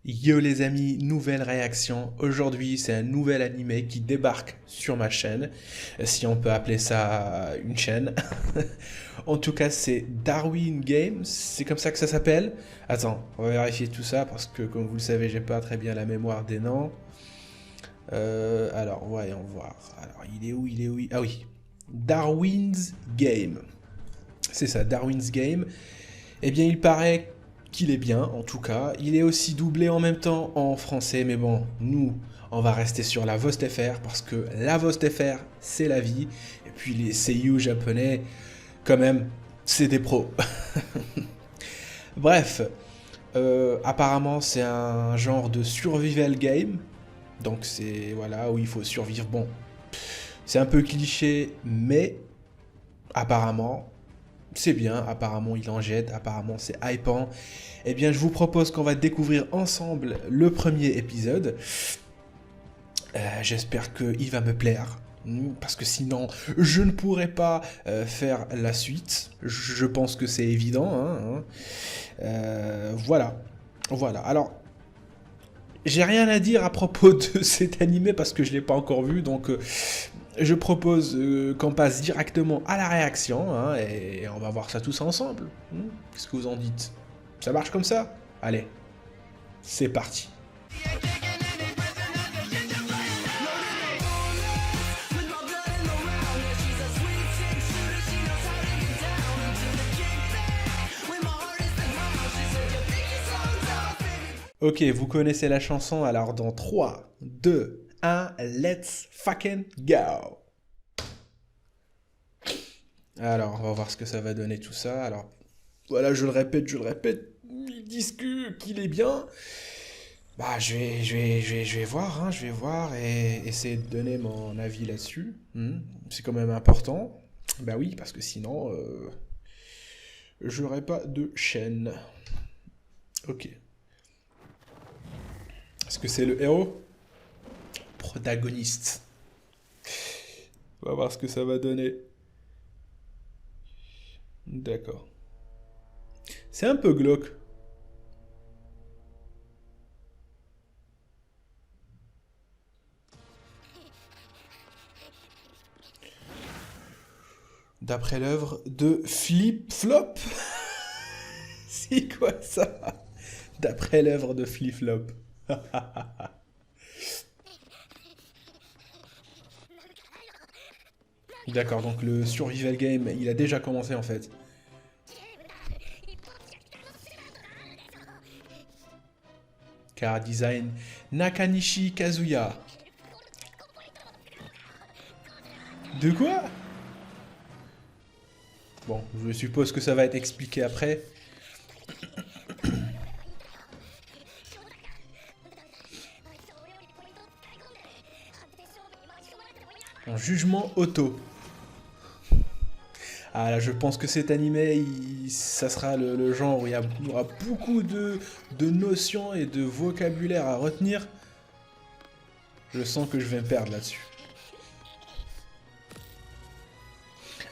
Yo les amis, nouvelle réaction. Aujourd'hui, c'est un nouvel animé qui débarque sur ma chaîne, si on peut appeler ça une chaîne. En tout cas, c'est Darwin Games, c'est comme ça que ça s'appelle. Attends, on va vérifier tout ça parce que, comme vous le savez, j'ai pas très bien la mémoire des noms. Alors, voyons voir. Alors, il est où? Ah oui, Darwin's Game. C'est ça, Darwin's Game. Eh bien, il paraît qu'il est bien, en tout cas. Il est aussi doublé en même temps en français, mais bon, nous, on va rester sur la VostFR, parce que la VostFR, c'est la vie. Et puis les seiyuu japonais, quand même, c'est des pros. Bref, apparemment, c'est un genre de survival game. Donc c'est, voilà, où il faut survivre. Bon, c'est un peu cliché, mais apparemment, c'est bien, apparemment il en jette, apparemment c'est hypant. Eh bien je vous propose qu'on va découvrir ensemble le premier épisode. J'espère qu'il va me plaire, parce que sinon je ne pourrais pas faire la suite. Je pense que c'est évident. Voilà. Voilà. Alors, j'ai rien à dire à propos de cet animé parce que je ne l'ai pas encore vu, donc je propose qu'on passe directement à la réaction, hein, et on va voir ça tous ensemble. Qu'est-ce que vous en dites? Ça marche comme ça? Allez, c'est parti. Ok, vous connaissez la chanson, alors dans 3, 2, 1, let's fucking go! Alors, on va voir ce que ça va donner tout ça. Alors, voilà, je le répète, ils disent qu'il est bien. Bah, je vais voir, hein, je vais voir et essayer de donner mon avis là-dessus. C'est quand même important. Bah oui, parce que sinon, j'aurais pas de chaîne. Ok. Est-ce que c'est le héros? Protagoniste. On va voir ce que ça va donner. D'accord. C'est un peu glauque. D'après l'œuvre de Flip Flop. C'est quoi ça? D'après l'œuvre de Flip Flop. D'accord, donc le survival game, il a déjà commencé en fait. Car design Nakanishi Kazuya. De quoi? Bon, je suppose que ça va être expliqué après. En jugement auto. Ah là, je pense que cet animé, ça sera le genre où il y aura beaucoup de notions et de vocabulaire à retenir. Je sens que je vais me perdre là-dessus.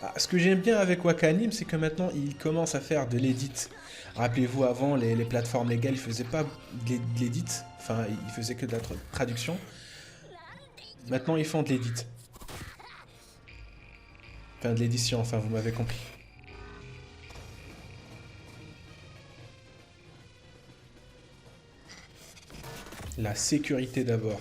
Ah, ce que j'aime bien avec Wakanim, c'est que maintenant, il commence à faire de l'édit. Rappelez-vous, avant, les plateformes légales, ils faisaient pas de l'édit. Enfin, ils faisaient que de la traduction. Maintenant, ils font de l'édit. Enfin, de l'édition, enfin, vous m'avez compris. La sécurité d'abord.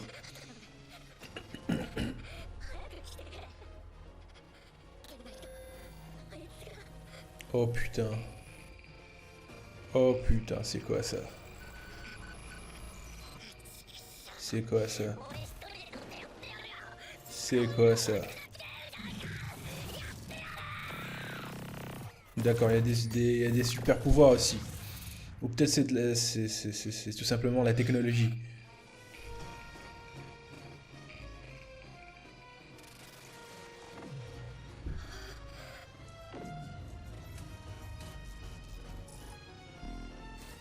Oh putain. Oh putain, c'est quoi ça? C'est quoi ça? C'est quoi ça? D'accord, il y a des super pouvoirs aussi. Ou peut-être c'est tout simplement la technologie.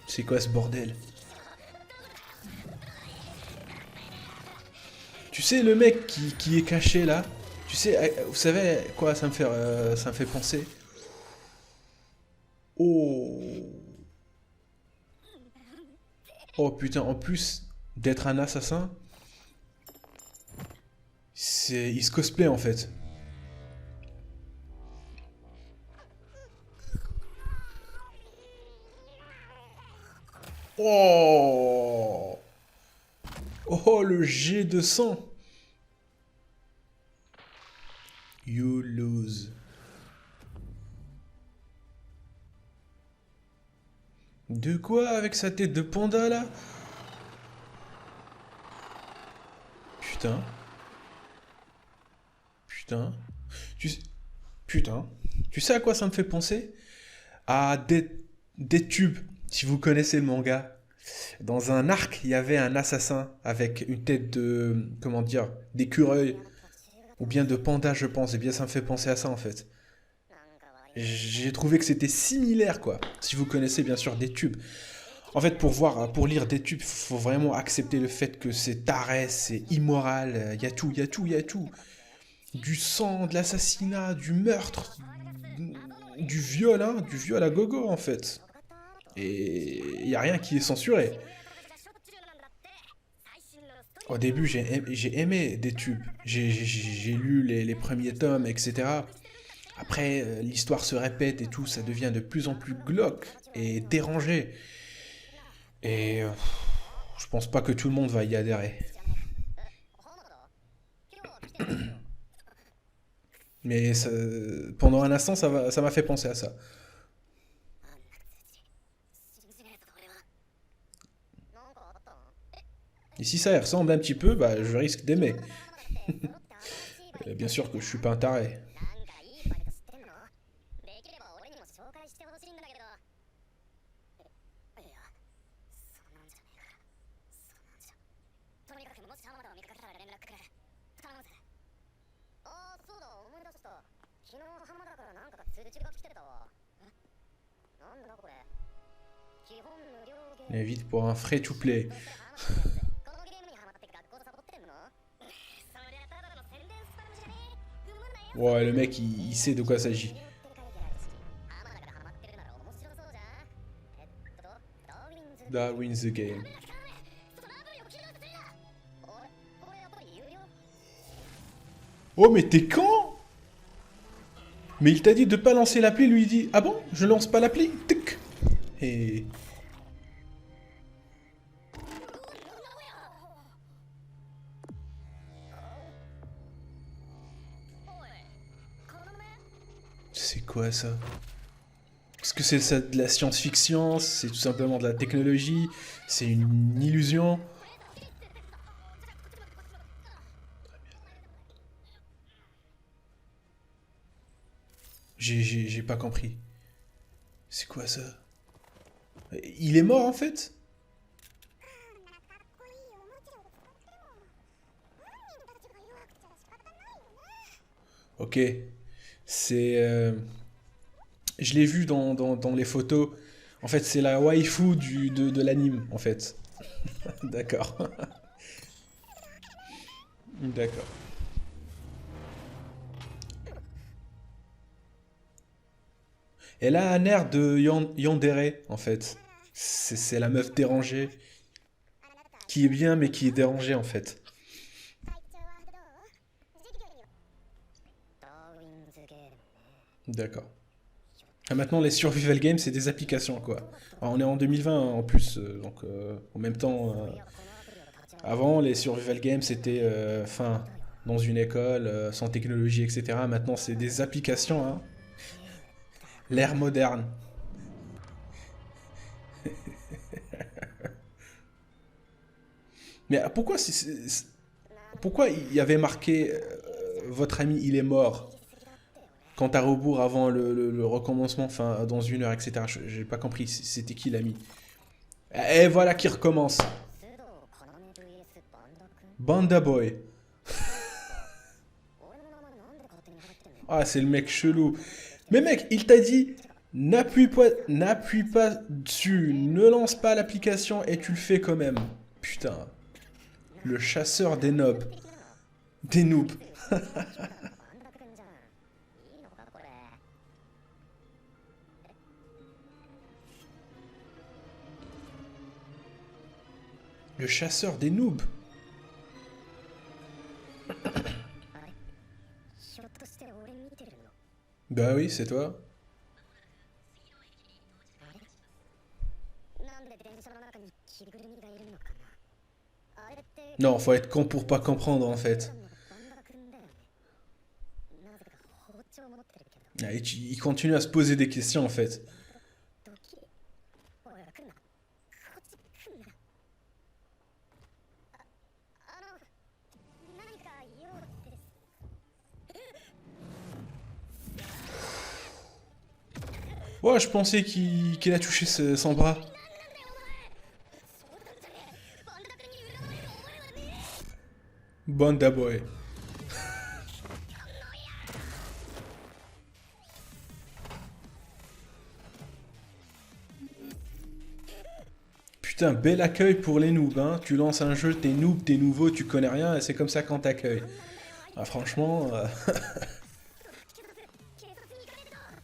C'est quoi ce bordel? Tu sais, le mec qui est caché là, tu sais, vous savez quoi ça me fait penser? Oh, Oh putain, en plus d'être un assassin, il se cosplay en fait. Oh! Oh, le jet de sang! You lose. De quoi avec sa tête de panda là? Putain, putain. Tu... Putain. Tu sais à quoi ça me fait penser? À des tubes, si vous connaissez le manga. Dans un arc, il y avait un assassin avec une tête de, comment dire, d'écureuil ou bien de panda, je pense. Et bien, ça me fait penser à ça en fait. J'ai trouvé que c'était similaire, quoi. Si vous connaissez bien sûr des tubes. En fait, pour lire des tubes, faut vraiment accepter le fait que c'est taré, c'est immoral. Il y a tout, il y a tout, il y a tout. Du sang, de l'assassinat, du meurtre, du viol à gogo en fait. Et il y a rien qui est censuré. Au début, j'ai aimé des tubes. J'ai lu les premiers tomes, etc. Après, l'histoire se répète et tout, ça devient de plus en plus glauque et dérangé. Et je pense pas que tout le monde va y adhérer. Mais pendant un instant, ça m'a fait penser à ça. Et si ça y ressemble un petit peu, bah je risque d'aimer. Bien sûr que je suis pas un taré. Invite pour un free-to-play. Ouais, le mec, il sait de quoi il s'agit. Darwin's the game. Oh, mais t'es quand? Mais il t'a dit de pas lancer l'appli, lui il dit ah bon, je lance pas l'appli? Tic. Et c'est quoi ça? Est-ce que c'est de la science-fiction? C'est tout simplement de la technologie? C'est une illusion? J'ai pas compris. C'est quoi ça? Il est mort en fait? Ok. C'est. Je l'ai vu dans les photos. En fait, c'est la waifu de l'anime, en fait. D'accord. D'accord. Elle a un air de yandere, en fait. C'est la meuf dérangée. Qui est bien, mais qui est dérangée, en fait. D'accord. Ah, maintenant, les survival games, c'est des applications, quoi. Alors, on est en 2020 hein, en plus, donc en même temps, avant, les survival games, c'était enfin, dans une école, sans technologie, etc. Maintenant, c'est des applications, hein. L'ère moderne. Mais pourquoi, pourquoi il y avait marqué votre ami, il est mort quand à rebours avant le recommencement, enfin, dans une heure, etc. J'ai pas compris, c'était qui l'ami? Et voilà qui recommence. Banda Boy. Ah, c'est le mec chelou. Mais mec, il t'a dit, n'appuie pas dessus, ne lance pas l'application et tu le fais quand même. Putain, le chasseur des noobs. Des noobs. Le chasseur des noobs. あれひょっとして俺見てるの Bah oui, c'est toi. あれなんで電車の中に着ぐるみがいるのかなあれって Non, faut être con pour pas comprendre en 普 fait. 段のバンダが君だよねなぜか包丁も持ってるけど Ah, il continue à se poser des questions en fait. ドキリおい来んなこっち来んな何か用です Ouais, je pensais qu'il a touché son bras. そうだったねバンダ君に恨まれるお前はね Banda boy. Putain, bel accueil pour les noobs, hein. Tu lances un jeu, t'es noob, t'es nouveau, tu connais rien, et c'est comme ça qu'on t'accueille. Ah, franchement,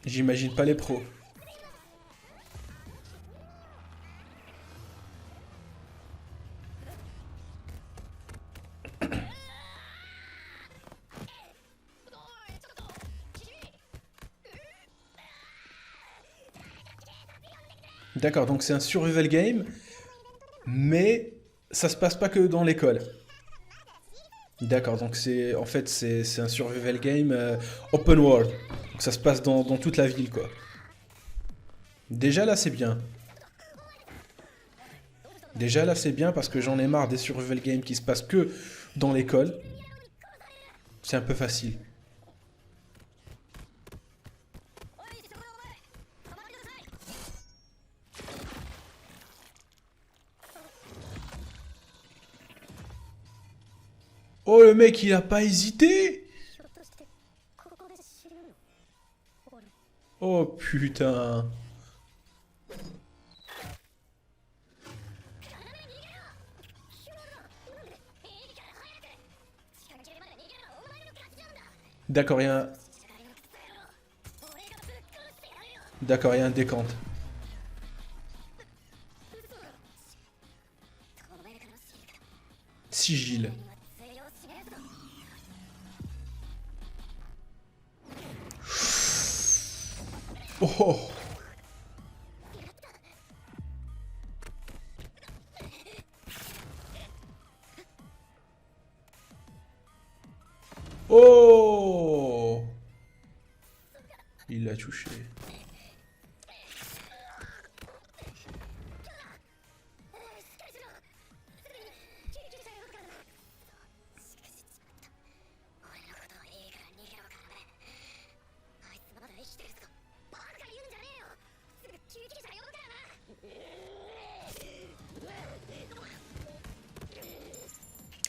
j'imagine pas les pros. D'accord, donc c'est un survival game, mais ça se passe pas que dans l'école. D'accord, donc c'est en fait c'est un survival game open world. Donc ça se passe dans toute la ville quoi. Déjà là c'est bien. Déjà là c'est bien parce que j'en ai marre des survival games qui se passent que dans l'école. C'est un peu facile. Oh le mec il a pas hésité. ひょっとしてここで知るの俺 Oh putain. D'accord, il y a un... D'accord, il y a un décompte. Sigil. Oh. Oh. Il l'a touché.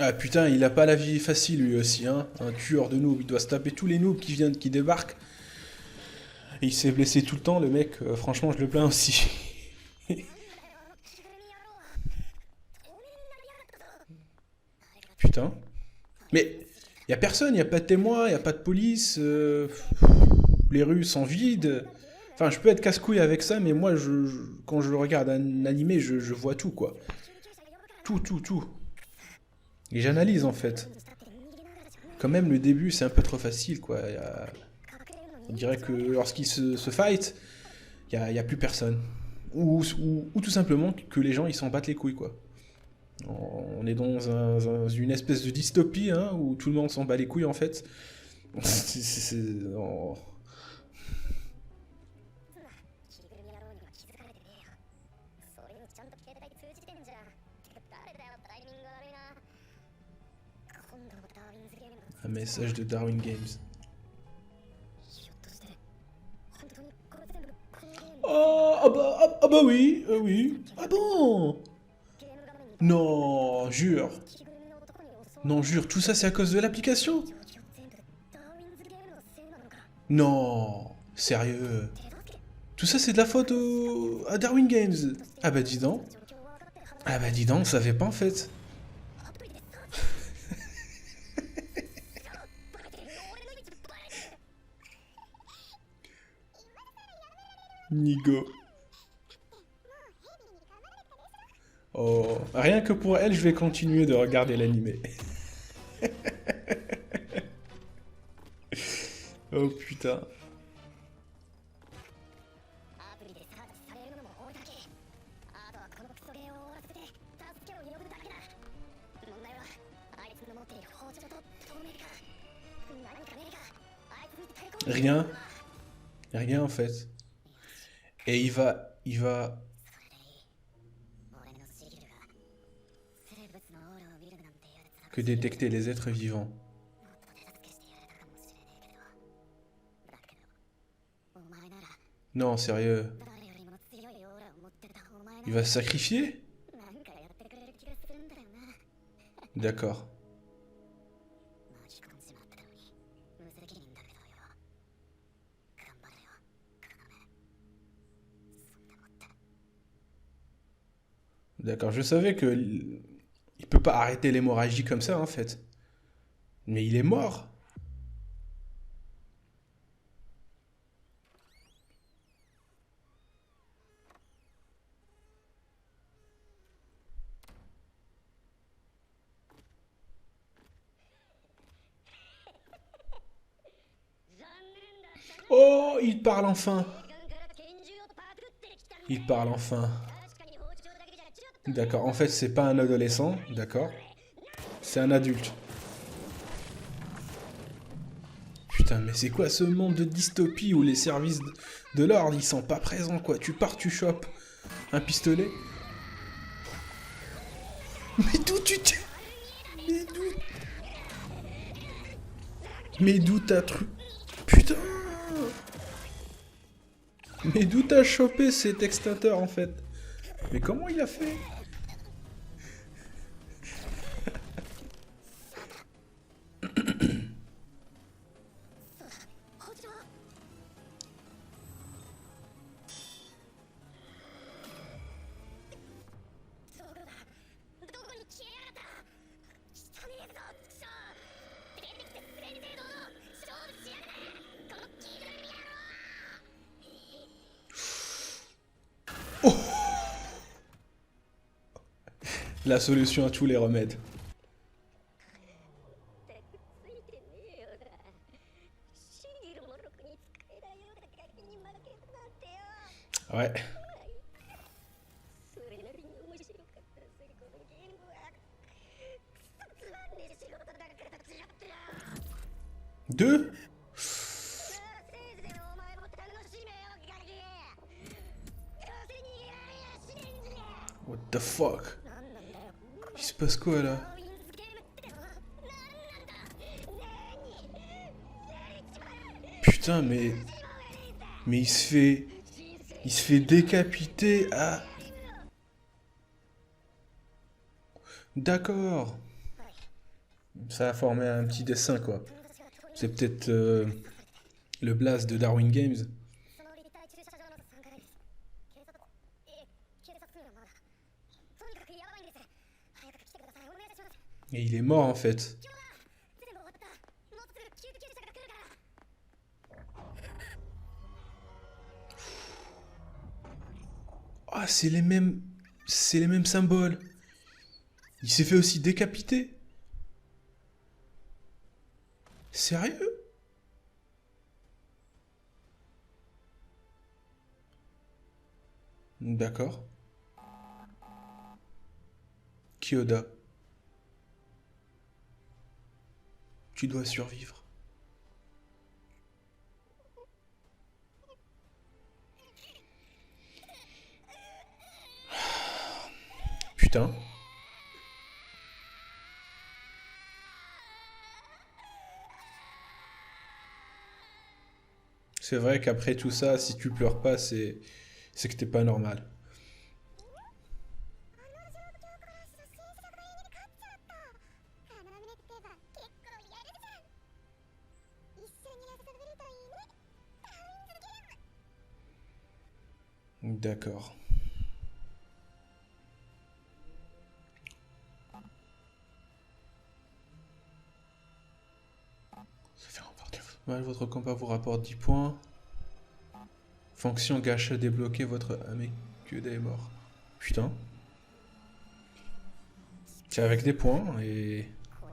Ah putain, il a pas la vie facile lui aussi, hein. Un tueur de noobs, il doit se taper tous les noobs qui débarquent. Et il s'est blessé tout le temps, le mec. Franchement, je le plains aussi. Putain. Mais y a personne, y a pas de témoin, y a pas de police. Les rues sont vides. Enfin, je peux être casse-couille avec ça, mais moi, quand je regarde un animé, je vois tout, quoi. Tout, tout, tout. Et j'analyse, en fait. Quand même, le début, c'est un peu trop facile, quoi. On dirait que lorsqu'ils se fight, y a plus personne. Ou tout simplement que les gens, ils s'en battent les couilles, quoi. On est dans une espèce de dystopie, hein, où tout le monde s'en bat les couilles, en fait. Oh. Un message de Darwin Games. Oh, ah bah oui, oui. Ah bon? Non, jure. Non, jure, tout ça c'est à cause de l'application? Non, sérieux. Tout ça c'est de la faute à Darwin Games. Ah bah dis donc. Ah bah dis donc, on savait pas en fait. Nigo. Oh, rien que pour elle, je vais continuer de regarder l'animé. Oh putain. アプリでサーチされるのも俺だけ。あとはこのクソゲーを終わらせて助けを呼ぶだけだ。問題はあいつの持っている包丁と透明か。何かねえか。あいつに対抗 Rien. Rien en fait. Et il va 俺のシギルが生物のオーラを見るなんてやつだ。 que détecter les êtres vivants. もっと手助けしてやれたかもしれねえけど。だけどお前なら Non, sérieux. 誰よりも強いオーラを持ってたお前 Il なら va se sacrifier? なんかやってくれる気がするんだよな。 D'accord. 巻き込んじまったのに無責任だけどよ。頑張れよ要。そんでもって D'accord, je savais que il peut pas arrêter l'hémorragie comme ça en fait. Mais il est mort. Oh, il parle enfin. Il parle enfin. D'accord, en fait, c'est pas un adolescent, d'accord. C'est un adulte. Putain, mais c'est quoi ce monde de dystopie où les services de l'ordre, ils sont pas présents, quoi. Tu pars, tu chopes un pistolet. Mais d'où tu t'es... Mais d'où... Mais d'où t'as truc... Putain. Mais d'où t'as chopé cet extincteur, en fait? Mais comment il a fait? La solution à tous les remèdes. Ouais. Deux? What the fuck? Il se passe quoi là? Putain, mais il se fait... Il se fait décapiter à... D'accord. Ça a formé un petit dessin, quoi. C'est peut-être le blast de Darwin Games. その立体駐車場の3階です。警察警察はまだとにかくやばいんです。早く来てください。お願いします。 Et il est mort, en fait. 今日だ。全部終わった。もうすぐ救急車が来るから。 Ah, c'est les mêmes... C'est les mêmes symboles. Il s'est fait aussi décapiter. Sérieux? D'accord. Kyoda. Tu dois survivre. Putain. C'est vrai qu'après tout ça, si tu pleures pas, c'est que t'es pas normal. D'accord. Ça fait remporter mal, votre combat vous rapporte 10 points. Fonction gâche débloquée, votre ami Kyoda est mort. Putain. C'est avec des points et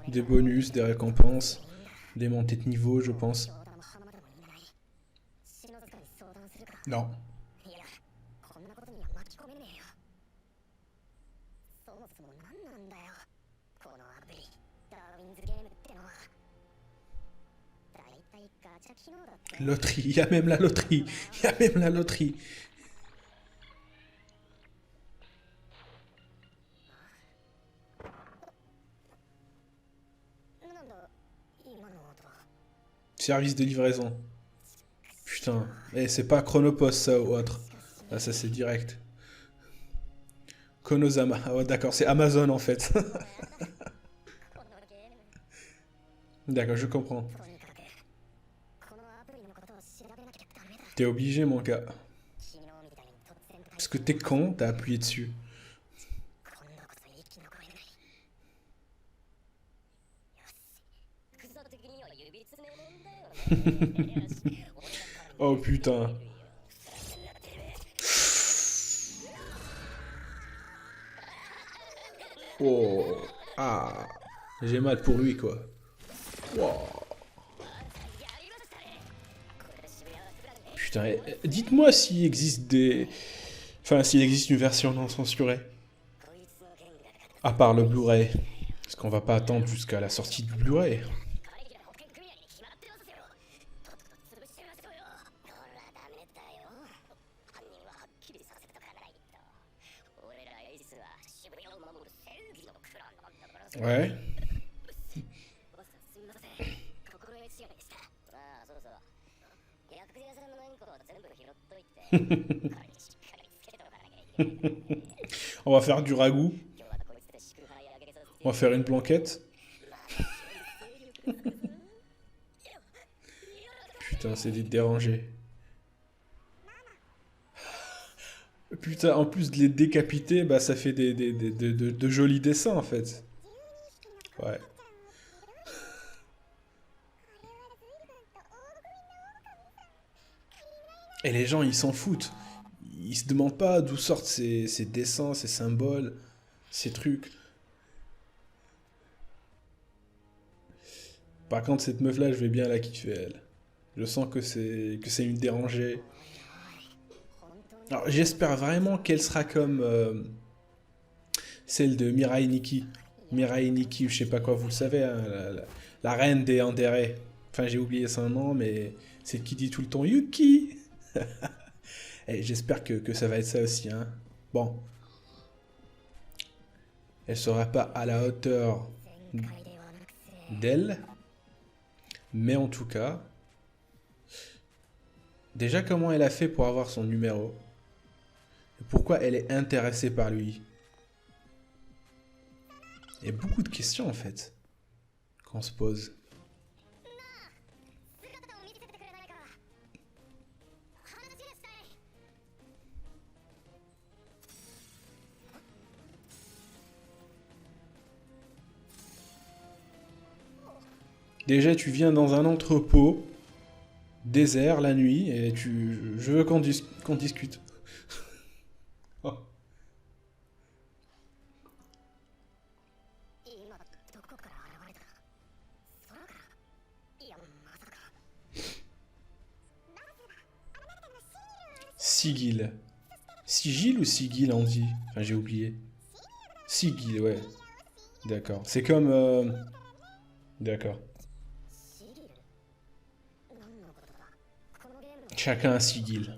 des bonus, des récompenses, des montées de niveau, je pense. Non. いやこんなことには巻き込めねえよそもそも何なんだよこのアプリダーウィンズゲームってのはだいたいガチャ機能だって Loterie, il y a même la loterie. Il y a même la loterie. なんだ今の音 Service de livraison. Putain. Eh, c'est pas Chronopost, ça, ou autre. Là, ça, c'est direct. Konosama. Ah ouais, d'accord, c'est Amazon, en fait. このゲーム D'accord, je comprends. とにかくこのアプリのことを調べなきゃダメだ T'es obligé, mon gars. 昨日みたいに突然 Parce que t'es con, t'as appuyé dessus. 今度こそ生き残れないよしクソ的には指つねもんだよねよし Oh, putain. Oh. Ah. J'ai mal pour lui, quoi. Wow. Putain, dites-moi s'il existe des... Enfin, s'il existe une version non censurée. À part le Blu-ray. Parce qu'on va pas attendre jusqu'à la sortie du Blu-ray. 俺らエイスは渋谷を守る正義のクランなんだからさ Ouais. ボスさんすみません心得違いでしたああそうそう薬屋さんの何個を全部拾っといてこれにしっかりつけておかなきゃいけない On va faire du ragoût. 今日はこいつで祝杯あげさせて On va faire une blanquette. Putain, c'est des dérangés. Putain, en plus de les décapiter, bah ça fait de jolis dessins en fait. Ouais. Et les gens, ils s'en foutent. Ils se demandent pas d'où sortent ces dessins, ces symboles, ces trucs. Par contre, cette meuf-là, je vais bien la kiffer, elle. Je sens que c'est une dérangée. Alors, j'espère vraiment qu'elle sera comme celle de Mirai Nikki. Mirai Nikki, ou je sais pas quoi, vous le savez, hein, la reine des Yandere. Enfin, j'ai oublié son nom, mais c'est qui dit tout le temps Yuki. Et j'espère que ça va être ça aussi, hein. Bon. Elle sera pas à la hauteur d'elle. Mais en tout cas... Déjà, comment elle a fait pour avoir son numéro? Et pourquoi elle est intéressée par lui? Il y a beaucoup de questions, en fait, qu'on se pose. Déjà, tu viens dans un entrepôt, désert, la nuit, et je veux qu'on discute. Oh. 今どこから現れた空からいやまさか Sigil. Sigil ou Sigil, on dit? Enfin, j'ai oublié. Sigil, ouais. D'accord. C'est comme... D'accord. シリル何のことだこのゲームの Chacun un Sigil. なあ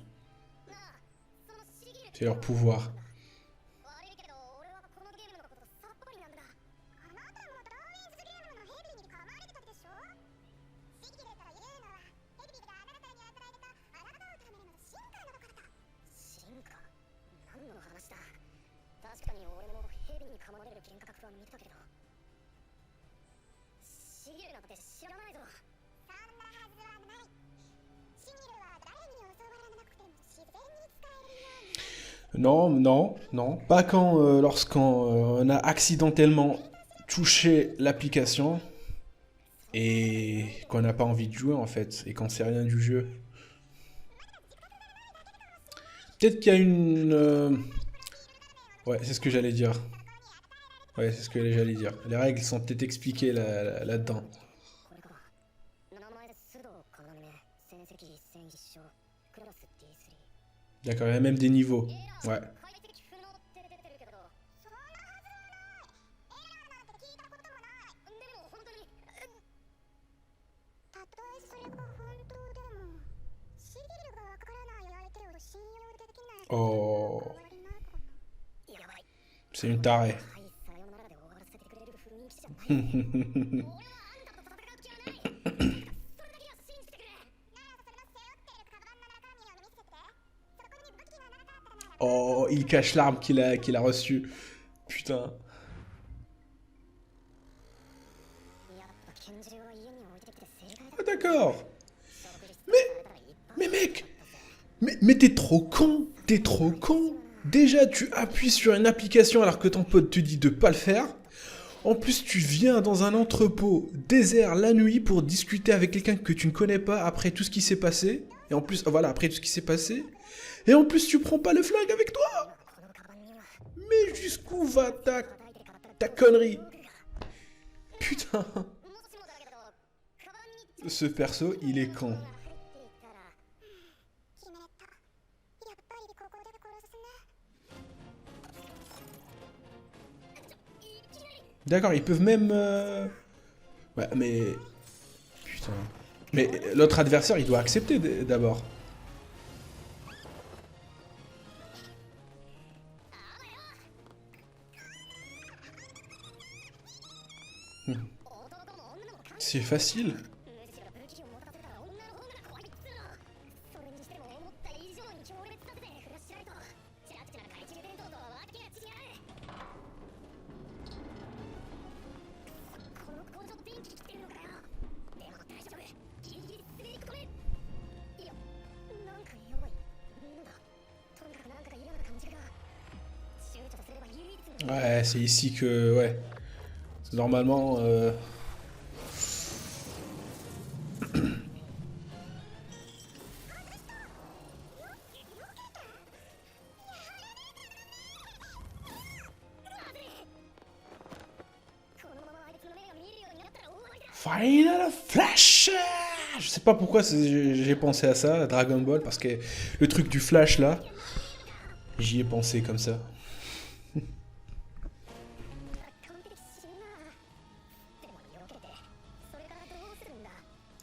そのシリル C'est leur pouvoir. 悪いけど俺はこのゲームのことさっぱりなんだあなたもダーウィンズゲームのヘビに噛まれてたでしょシギルというのはヘビがあなたに与えたあなたのための進化のことだ進化何の話だ確かに俺もヘビに噛まれる幻覚は見たけどシギルなんて知らないぞそんなはずはないシギルは誰に教わらなくても自然に使えるように Non, non, non. Pas quand, lorsqu'on a accidentellement touché l'application et qu'on n'a pas envie de jouer, en fait, et qu'on sait rien du jeu. Peut-être qu'il y a une... Ouais, c'est ce que j'allais dire. Ouais, c'est ce que j'allais dire. Les règles sont peut-être expliquées là-dedans. これか名前で須藤要戦績戦一勝クラス D3 D'accord, il y a même des niveaux. Ouais. 快適不能って出てるけどそんなはずはないエラーなんて聞いたこともないでも本当にたとえそれが本当でもシリルがわからない相手を信用できないことに Oh, 変わりないかなやばい c'est une tarée. はいさよならで終わらせてくれる雰囲気じゃない俺はあんたと戦う気はないそれだけは信じてくれならそれの背負っているカバンの中身を見せてそこに武器がなかったなら Oh, il cache l'arme qu'il a reçue. Putain. やっぱ拳銃は家に置いてきて正解だ Ah, d'accord. 食事室されたら一発 Mais mec, mais t'es trop con. T'es trop con. Déjà, tu appuies sur une application alors que ton pote te dit de pas le faire. En plus, tu viens dans un entrepôt désert la nuit pour discuter avec quelqu'un que tu ne connais pas après tout ce qui s'est passé. Et en plus, voilà, après tout ce qui s'est passé. Et en plus, tu prends pas le flingue avec toi. このカバンには Mais jusqu'où va ta 叩いて買った ta connerie? 道具が Putain. もしもだけどカバンに Ce perso, il est con. 入っていたら決めたやっぱりここで殺すねいきなり D'accord, ils peuvent même... Ouais, mais... Putain. Mais l'autre adversaire, il doit accepter d'abord. C'est facile. むしろ武器を持たせたら女の方が怖いっつうのそれにしても思った以上に強烈だぜフラッシュライトチラッチラ懐中電灯とはわけが違うこの工場電気切ってるのかよでも大丈夫ギリギリ滑り込めいやなんか弱いなんだとにかくなんかが嫌な感じが躊躇すれば唯一の Ouais, c'est ici que... Ouais. Normalement... Final Flash! Je sais pas pourquoi j'ai pensé à ça, à Dragon Ball, parce que le truc du flash là, j'y ai pensé comme ça. 完璧死ぬなでもよけてそれからどうするんだ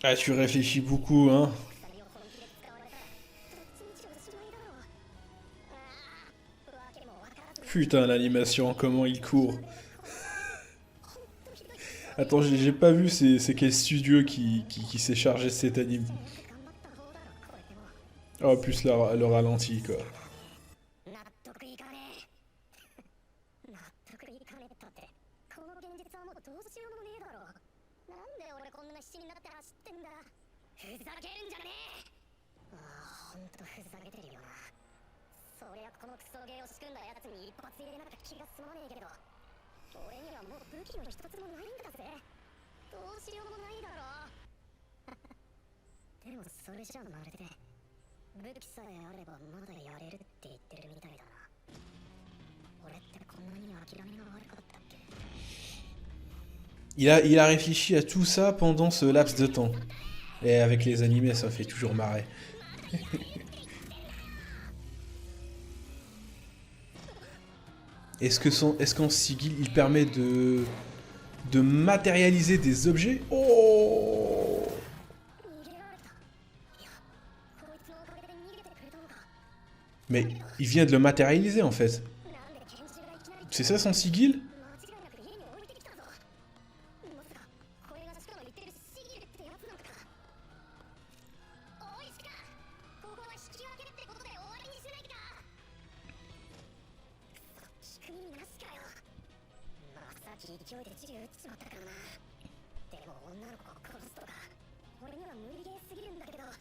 Ah, tu réfléchis beaucoup, hein. 鎖を本気で使われたらどっちみちおしまいだろうああわけもわからず Putain, l'animation, comment il court. Attends, j'ai pas vu c'est quel studio qui s'est chargé de cet anime. 頑張った方だろこれでも Oh, plus le ralenti, quoi. 納得いかねえ納得いかねえったってこの現実はもうどうしようもねえだろなんで俺こんな必死になって走ってんだふざけるんじゃねえああほんとふざけてるよなそりゃこのクソゲーを仕組んだやつに一発入れなきゃ気が済まねえけど俺にはもう武器の一つもないんだぜどうしようもないだろでもそれじゃまるで武器さえあればまだやれるって言ってるみたいだな俺ってこんなに諦めが悪かったっけ Il a réfléchi à tout ça pendant ce laps de temps. Et avec les animés, ça fait toujours marrer. Est-ce qu'en sigil, il permet de matérialiser des objets? Oh! 逃げられたいやこいつのおかげで逃げてくれたのか Mais il vient de le matérialiser en fait. なんで拳銃がいきなり C'est ça son sigil? 間違いなく家に置いてきたぞまさかこれがシカの言ってるシギルってやつなのかおいシカここは引き分けるってことで終わりにしないか聞く耳なしかよまあさっき勢いで銃撃っちまったからなでも女の子を殺すとか俺には無理ゲーすぎるんだけどだ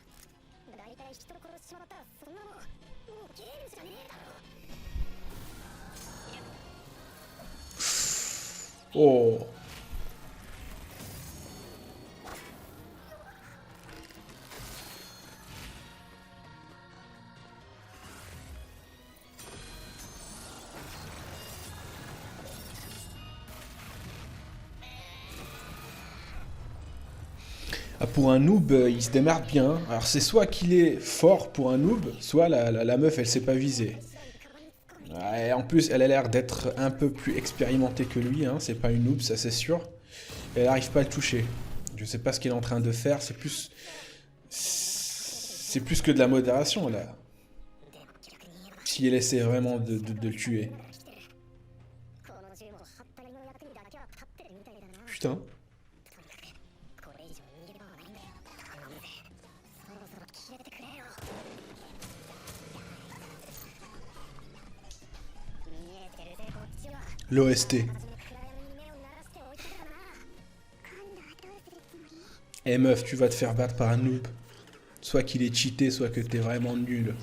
いたい人殺しちまったらそんなもんもうゲームじゃねえだろ Oh! Ah, pour un noob, il se démerde bien. Alors c'est soit qu'il est fort pour un noob, soit la meuf, elle sait pas viser. Ouais, en plus, elle a l'air d'être un peu plus expérimentée que lui, hein. C'est pas une noob, ça c'est sûr. Elle arrive pas à le toucher. Je sais pas ce qu'il est en train de faire, c'est plus... C'est plus que de la modération, là. Si elle essaie vraiment de le tuer. Putain. L'OST. Eh meuf, tu vas te faire battre par un noob. Soit qu'il est cheaté, soit que t'es vraiment nul.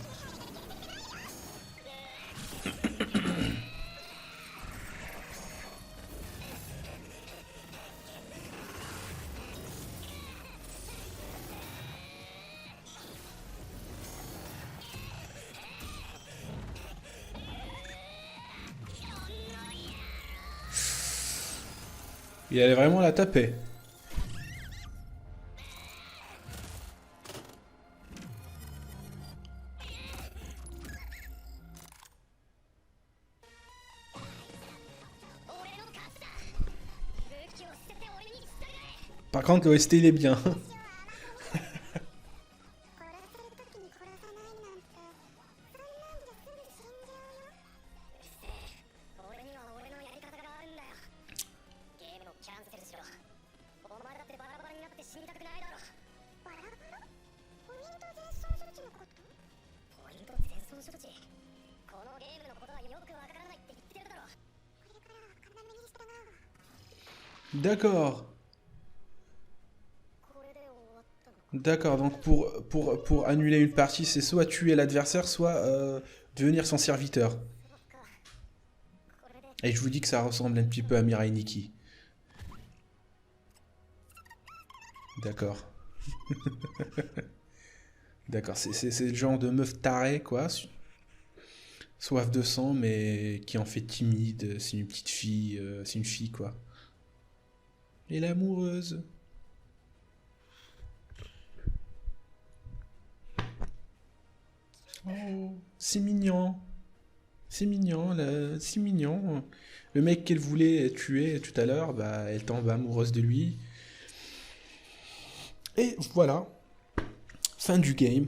Il allait vraiment la taper. Par contre, l'OST il est bien. D'accord. D'accord, donc pour annuler une partie, c'est soit tuer l'adversaire, soit devenir son serviteur. Et je vous dis que ça ressemble un petit peu à Mirai Nikki. D'accord. D'accord, c'est le genre de meuf tarée, quoi. Soif de sang, mais qui en fait timide. C'est une petite fille, c'est une fille, quoi. Et l'amoureuse. Oh, c'est mignon. C'est mignon, là, c'est mignon. Le mec qu'elle voulait tuer tout à l'heure, bah, elle tombe amoureuse de lui. Et voilà, fin du game.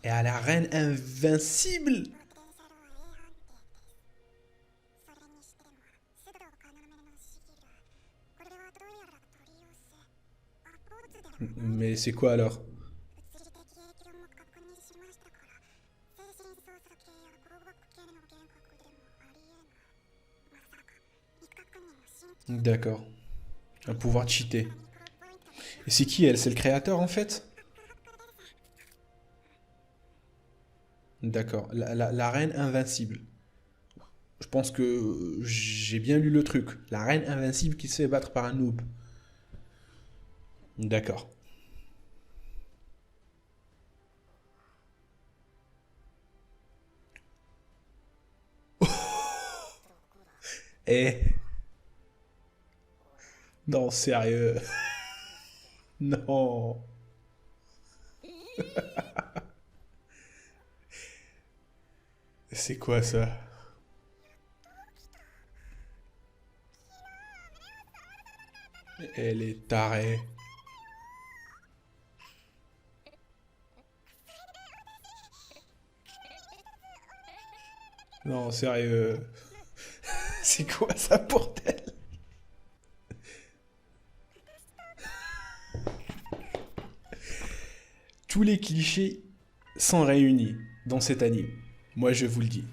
Et à la reine invincible. Mais c'est quoi alors? D'accord. Un pouvoir cheater. Et c'est qui elle? C'est le créateur en fait? D'accord. La reine invincible. Je pense que j'ai bien lu le truc. La reine invincible qui se fait battre par un noob. D'accord. Eh, non, sérieux. Non. C'est quoi ça? Elle est tarée. Non, sérieux. C'est quoi ça, bordel? Tous les clichés sont réunis dans cet anime. Moi, je vous le dis.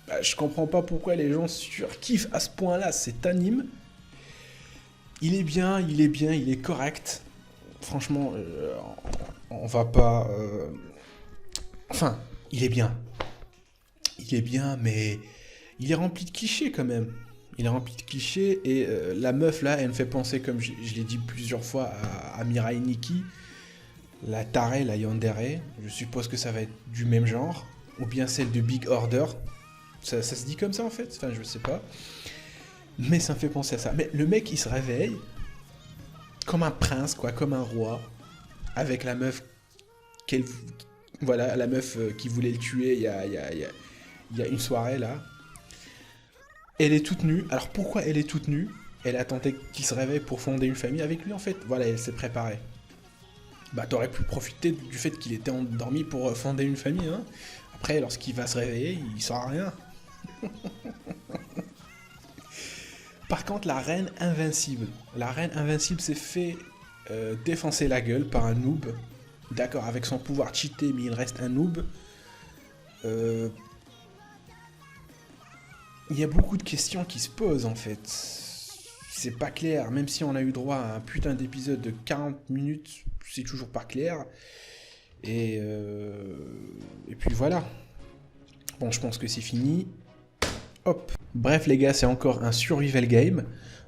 Bah, je comprends pas pourquoi les gens surkiffent à ce point-là cet anime. Il est bien, il est bien, il est correct. Franchement, on va pas... Enfin, il est bien. Il est bien, mais il est rempli de clichés quand même. Il est rempli de clichés et la meuf là, elle me fait penser, comme je l'ai dit plusieurs fois, à Mirai Nikki. La tarée, la yandere. Je suppose que ça va être du même genre. ou bien celle de Big Order. Ça se dit comme ça en fait, enfin je sais pas. Mais ça me fait penser à ça. Mais le mec il se réveille comme un prince, quoi, comme un roi, avec la meuf voilà, la meuf qui voulait le tuer il y a une soirée là. Elle est toute nue. Alors pourquoi elle est toute nue? Elle a tenté qu'il se réveille pour fonder une famille avec lui en fait. Voilà, elle s'est préparée. Bah t'aurais pu profiter du fait qu'il était endormi pour fonder une famille, hein. Après, lorsqu'il va se réveiller, il saura rien. Par contre, la reine invincible. La reine invincible s'est fait défoncer la gueule par un noob. D'accord, avec son pouvoir cheaté, mais il reste un noob. Il y a beaucoup de questions qui se posent en fait. C'est pas clair, même si on a eu droit à un putain d'épisode de 40 minutes, c'est toujours pas clair. Et puis voilà. Bon, je pense que c'est fini. Hop. Bref les gars, c'est encore un survival game.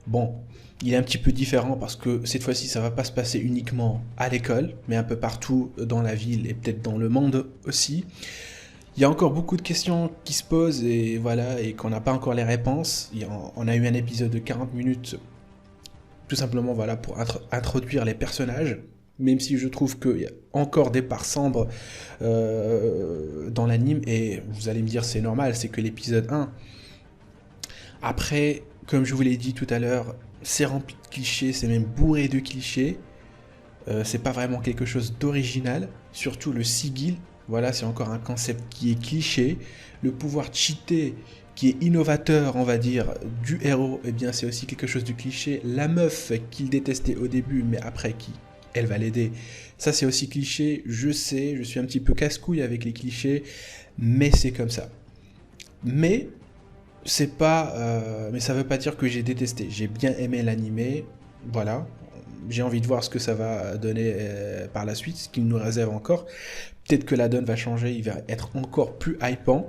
Bon, il est un petit peu différent parce que cette fois-ci, ça va pas se passer uniquement à l'école, mais un peu partout dans la ville et peut-être dans le monde aussi. Il y a encore beaucoup de questions qui se posent et voilà, et qu'on n'a pas encore les réponses. On a eu un épisode de 40 minutes, tout simplement voilà, pour introduire les personnages. Même si je trouve qu'il y a encore des parts sombres dans l'anime, et vous allez me dire c'est normal, c'est que l'épisode 1. Après, comme je vous l'ai dit tout à l'heure, c'est rempli de clichés, c'est même bourré de clichés. C'est pas vraiment quelque chose d'original, surtout le sigil. Voilà, c'est encore un concept qui est cliché. Le pouvoir cheaté, qui est innovateur, on va dire, du héros, eh bien c'est aussi quelque chose de cliché. La meuf qu'il détestait au début, mais après elle va l'aider. Ça c'est aussi cliché, je sais, je suis un petit peu casse-couille avec les clichés, mais c'est comme ça. Mais c'est pas, mais ça veut pas dire que j'ai détesté. J'ai bien aimé l'animé, voilà. J'ai envie de voir ce que ça va donner par la suite, ce qu'il nous réserve encore. Peut-être que la donne va changer, il va être encore plus hypant.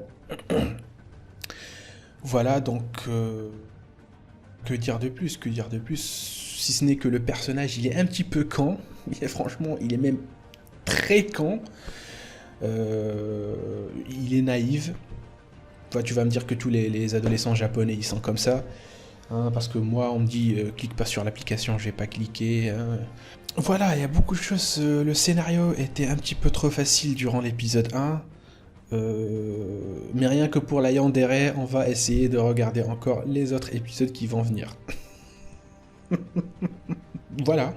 Voilà, donc que dire de plus? Que dire de plus? Si ce n'est que le personnage, il est un petit peu con. Franchement, il est même très con. Il est naïf. Toi, tu vas me dire que tous les adolescents japonais, ils sont comme ça. Hein, parce que moi, on me dit clique pas sur l'application, je vais pas cliquer. Hein. Voilà, il y a beaucoup de choses. Le scénario était un petit peu trop facile durant l'épisode 1. Mais rien que pour la yandere, on va essayer de regarder encore les autres épisodes qui vont venir. Voilà.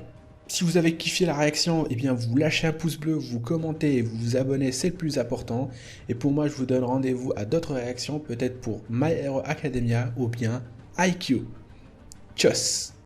Si vous avez kiffé la réaction, eh bien vous lâchez un pouce bleu, vous commentez et vous vous abonnez, c'est le plus important. Et pour moi, je vous donne rendez-vous à d'autres réactions, peut-être pour My Hero Academia ou bien IQ. Tchuss!